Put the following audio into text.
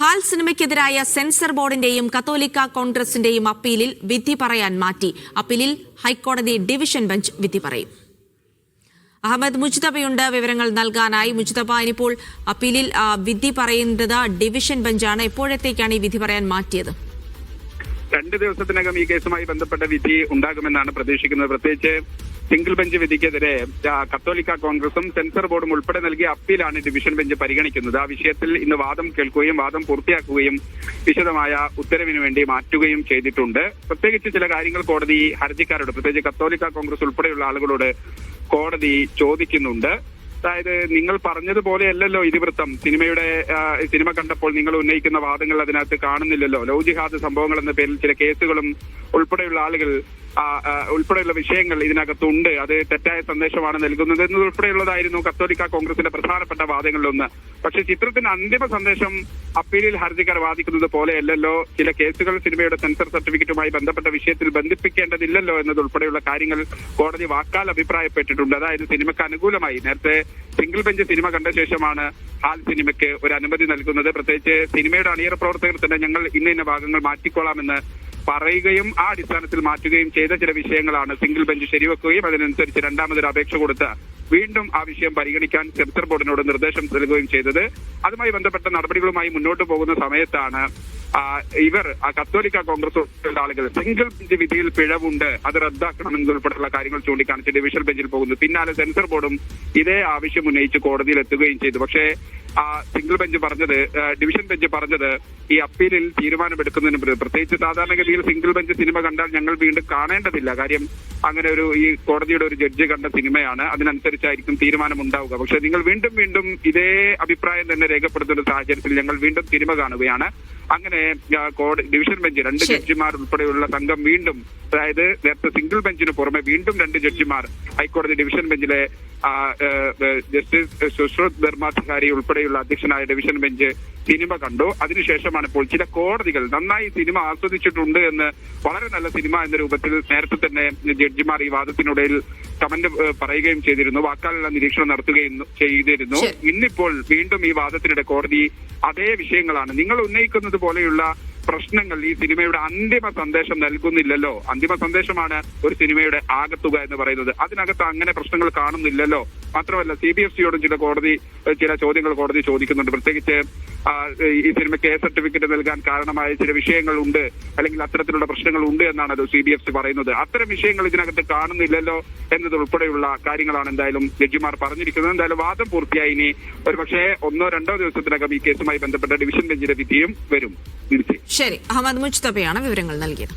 ഹാൽ സിനിമയ്ക്കെതിരായ sensor ബോർഡിന്റെയും കത്തോലിക്ക കോൺഗ്രസിന്റെയും അപ്പീലിൽ വിധി പറയാൻ മാറ്റി. അപ്പീലിൽ ഹൈക്കോടതി ഡിവിഷൻ ബെഞ്ച് വിധി പറയും. അഹമ്മദ് മുജ്തബയുണ്ട് വിവരങ്ങൾ നൽകാനായി. മുജ്തബ, ഇനിയിപ്പോൾ അപ്പീലിൽ വിധി പറയുന്നത് ഡിവിഷൻ ബെഞ്ചാണ്. എപ്പോഴത്തേക്കാണ് ഈ വിധി പറയാൻ മാറ്റിയത്? 2 ദിവസത്തിനകം ഈ കേസുമായി ബന്ധപ്പെട്ട വിധി ഉണ്ടാകുമെന്നാണ് പ്രതീക്ഷിക്കുന്നത്. പ്രത്യേകിച്ച് സിംഗിൾ ബെഞ്ച് വിധിക്കെതിരെ കത്തോലിക്ക കോൺഗ്രസും സെൻസർ ബോർഡും ഉൾപ്പെടെ നൽകിയ അപ്പീലാണ് ഡിവിഷൻ ബെഞ്ച് പരിഗണിക്കുന്നത്. ആ വിഷയത്തിൽ ഇന്ന് വാദം കേൾക്കുകയും വാദം പൂർത്തിയാക്കുകയും വിശദമായ ഉത്തരവിന് വേണ്ടി മാറ്റുകയും ചെയ്തിട്ടുണ്ട്. പ്രത്യേകിച്ച് ചില കാര്യങ്ങൾ കോടതി ഹർജിക്കാരോട്, പ്രത്യേകിച്ച് കത്തോലിക്ക കോൺഗ്രസ് ഉൾപ്പെടെയുള്ള ആളുകളോട് കോടതി ചോദിക്കുന്നുണ്ട്. അതായത്, നിങ്ങൾ പറഞ്ഞതുപോലെയല്ലല്ലോ ഇതിവൃത്തം. സിനിമ കണ്ടപ്പോൾ നിങ്ങൾ ഉന്നയിക്കുന്ന വാദങ്ങൾ അതിനകത്ത് കാണുന്നില്ലല്ലോ. ലവ് ജിഹാദ് സംഭവങ്ങൾ എന്ന പേരിൽ ചില കേസുകളും ഉൾപ്പെടെയുള്ള ആളുകൾ ഉൾപ്പെടെയുള്ള വിഷയങ്ങൾ ഇതിനകത്തുണ്ട്. അത് തെറ്റായ സന്ദേശമാണ് നൽകുന്നത് എന്നതുൾപ്പെടെയുള്ളതായിരുന്നു കത്തോലിക്ക കോൺഗ്രസിന്റെ പ്രധാനപ്പെട്ട വാദങ്ങളിലൊന്ന്. പക്ഷേ ചിത്രത്തിന്റെ അന്തിമ സന്ദേശം അപ്പീലിൽ ഹർജിക്കാർ വാദിക്കുന്നത് പോലെയല്ലല്ലോ. ചില കേസുകൾ സിനിമയുടെ സെൻസർ സർട്ടിഫിക്കറ്റുമായി ബന്ധപ്പെട്ട വിഷയത്തിൽ ബന്ധിപ്പിക്കേണ്ടതില്ലല്ലോ എന്നതുൾപ്പെടെയുള്ള കാര്യങ്ങൾ കോടതി വാക്കാൽ അഭിപ്രായപ്പെട്ടിട്ടുണ്ട്. അതായത്, സിനിമയ്ക്ക് അനുകൂലമായി നേരത്തെ സിംഗിൾ ബെഞ്ച് സിനിമ കണ്ട ശേഷമാണ് ഹാൽ സിനിമയ്ക്ക് ഒരു അനുമതി നൽകുന്നത്. പ്രത്യേകിച്ച് സിനിമയുടെ അണിയറ പ്രവർത്തകർ തന്നെ ഞങ്ങൾ ഇന്ന ഭാഗങ്ങൾ മാറ്റിക്കൊള്ളാമെന്ന് പറയുകയും ആ അടിസ്ഥാനത്തിൽ മാറ്റുകയും ചെയ്ത ചില വിഷയങ്ങളാണ് സിംഗിൾ ബെഞ്ച് ശരിവെക്കുകയും അതിനനുസരിച്ച് രണ്ടാമതൊരു അപേക്ഷ കൊടുത്ത് വീണ്ടും ആ വിഷയം പരിഗണിക്കാൻ സെൻസർ ബോർഡിനോട് നിർദ്ദേശം നൽകുകയും ചെയ്തത്. അതുമായി ബന്ധപ്പെട്ട നടപടികളുമായി മുന്നോട്ട് പോകുന്ന സമയത്താണ് കത്തോലിക്ക കോൺഗ്രസ് ആളുകൾ സിംഗിൾ ബെഞ്ച് വിധിയിൽ പിഴവുണ്ട്, അത് റദ്ദാക്കണമെന്നുൾപ്പെടെയുള്ള കാര്യങ്ങൾ ചൂണ്ടിക്കാണിച്ച് ഡിവിഷൻ ബെഞ്ചിൽ പോകുന്നു. പിന്നാലെ സെൻസർ ബോർഡും ഇതേ ആവശ്യം ഉന്നയിച്ച് കോടതിയിൽ എത്തുകയും ചെയ്തു. പക്ഷേ ഡിവിഷൻ ബെഞ്ച് പറഞ്ഞത് ഈ അപ്പീലിൽ തീരുമാനമെടുക്കുന്നതിന് പ്രത്യേകിച്ച് സാധാരണഗതിയിൽ സിംഗിൾ ബെഞ്ച് സിനിമ കണ്ടാൽ ഞങ്ങൾ വീണ്ടും കാണേണ്ടതില്ല. കാര്യം അങ്ങനെ ഈ കോടതിയുടെ ഒരു ജഡ്ജി കണ്ട സിനിമയാണ്, അതിനനുസരിച്ചായിരിക്കും തീരുമാനം ഉണ്ടാവുക. പക്ഷെ നിങ്ങൾ വീണ്ടും ഇതേ അഭിപ്രായം തന്നെ രേഖപ്പെടുത്തുന്ന സാഹചര്യത്തിൽ ഞങ്ങൾ വീണ്ടും സിനിമ കാണുകയാണ്. അങ്ങനെ ഡിവിഷൻ ബെഞ്ച് 2 ജഡ്ജിമാർ ഉൾപ്പെടെയുള്ള സംഘം വീണ്ടും, അതായത് നേരത്തെ സിംഗിൾ ബെഞ്ചിന് പുറമെ വീണ്ടും 2 ജഡ്ജിമാർ ഹൈക്കോടതി ഡിവിഷൻ ബെഞ്ചിലെ ജസ്റ്റിസ് സുശ്രുത് ധർമാധികാരി ഉൾപ്പെടെയുള്ള അധ്യക്ഷനായ ഡിവിഷൻ ബെഞ്ച് സിനിമ കണ്ടു. അതിനുശേഷമാണ് ഇപ്പോൾ ചില കോടതികൾ നന്നായി സിനിമ ആസ്വദിച്ചിട്ടുണ്ട് എന്ന്, വളരെ നല്ല സിനിമ എന്ന രൂപത്തിൽ നേരത്തെ തന്നെ ജഡ്ജിമാർ ഈ വാദത്തിനിടയിൽ കമന്റ് പറയുകയും ചെയ്തിരുന്നു, വാക്കാലുള്ള നിരീക്ഷണം നടത്തുകയും ചെയ്തിരുന്നു. ഇന്നിപ്പോൾ വീണ്ടും ഈ വാദത്തിനിടെ കോടതി അതേ വിഷയങ്ങളാണ് നിങ്ങൾ ഉന്നയിക്കുന്നത് പോലെയുള്ള പ്രശ്നങ്ങൾ ഈ സിനിമയുടെ അന്തിമ സന്ദേശം നൽകുന്നില്ലല്ലോ. അന്തിമ സന്ദേശമാണ് ഒരു സിനിമയുടെ ആകത്തുക എന്ന് പറയുന്നത്. അതിനകത്ത് അങ്ങനെ പ്രശ്നങ്ങൾ കാണുന്നില്ലല്ലോ. മാത്രമല്ല, CBFCയോടും ചില ചോദ്യങ്ങൾ കോടതി ചോദിക്കുന്നുണ്ട്. പ്രത്യേകിച്ച് ഈ സിനിമയ്ക്ക് A സർട്ടിഫിക്കറ്റ് നൽകാൻ കാരണമായ ചില വിഷയങ്ങൾ ഉണ്ട്, അല്ലെങ്കിൽ അത്തരത്തിലുള്ള പ്രശ്നങ്ങൾ ഉണ്ട് എന്നാണ് അത് CBFC പറയുന്നത്. അത്തരം വിഷയങ്ങൾ ഇതിനകത്ത് കാണുന്നില്ലല്ലോ എന്നതുൾപ്പെടെയുള്ള കാര്യങ്ങളാണ് എന്തായാലും ജഡ്ജിമാർ പറഞ്ഞിരിക്കുന്നത്. എന്തായാലും വാദം പൂർത്തിയായി. ഇനി ഒരുപക്ഷെ 1-2 ദിവസത്തിനകം ഈ കേസുമായി ബന്ധപ്പെട്ട ഡിവിഷൻ ബെഞ്ചിന്റെ വിധിയും വരും. ശരി, അഹമ്മദ് മുജ്തബയാണ് വിവരങ്ങൾ നൽകിയത്.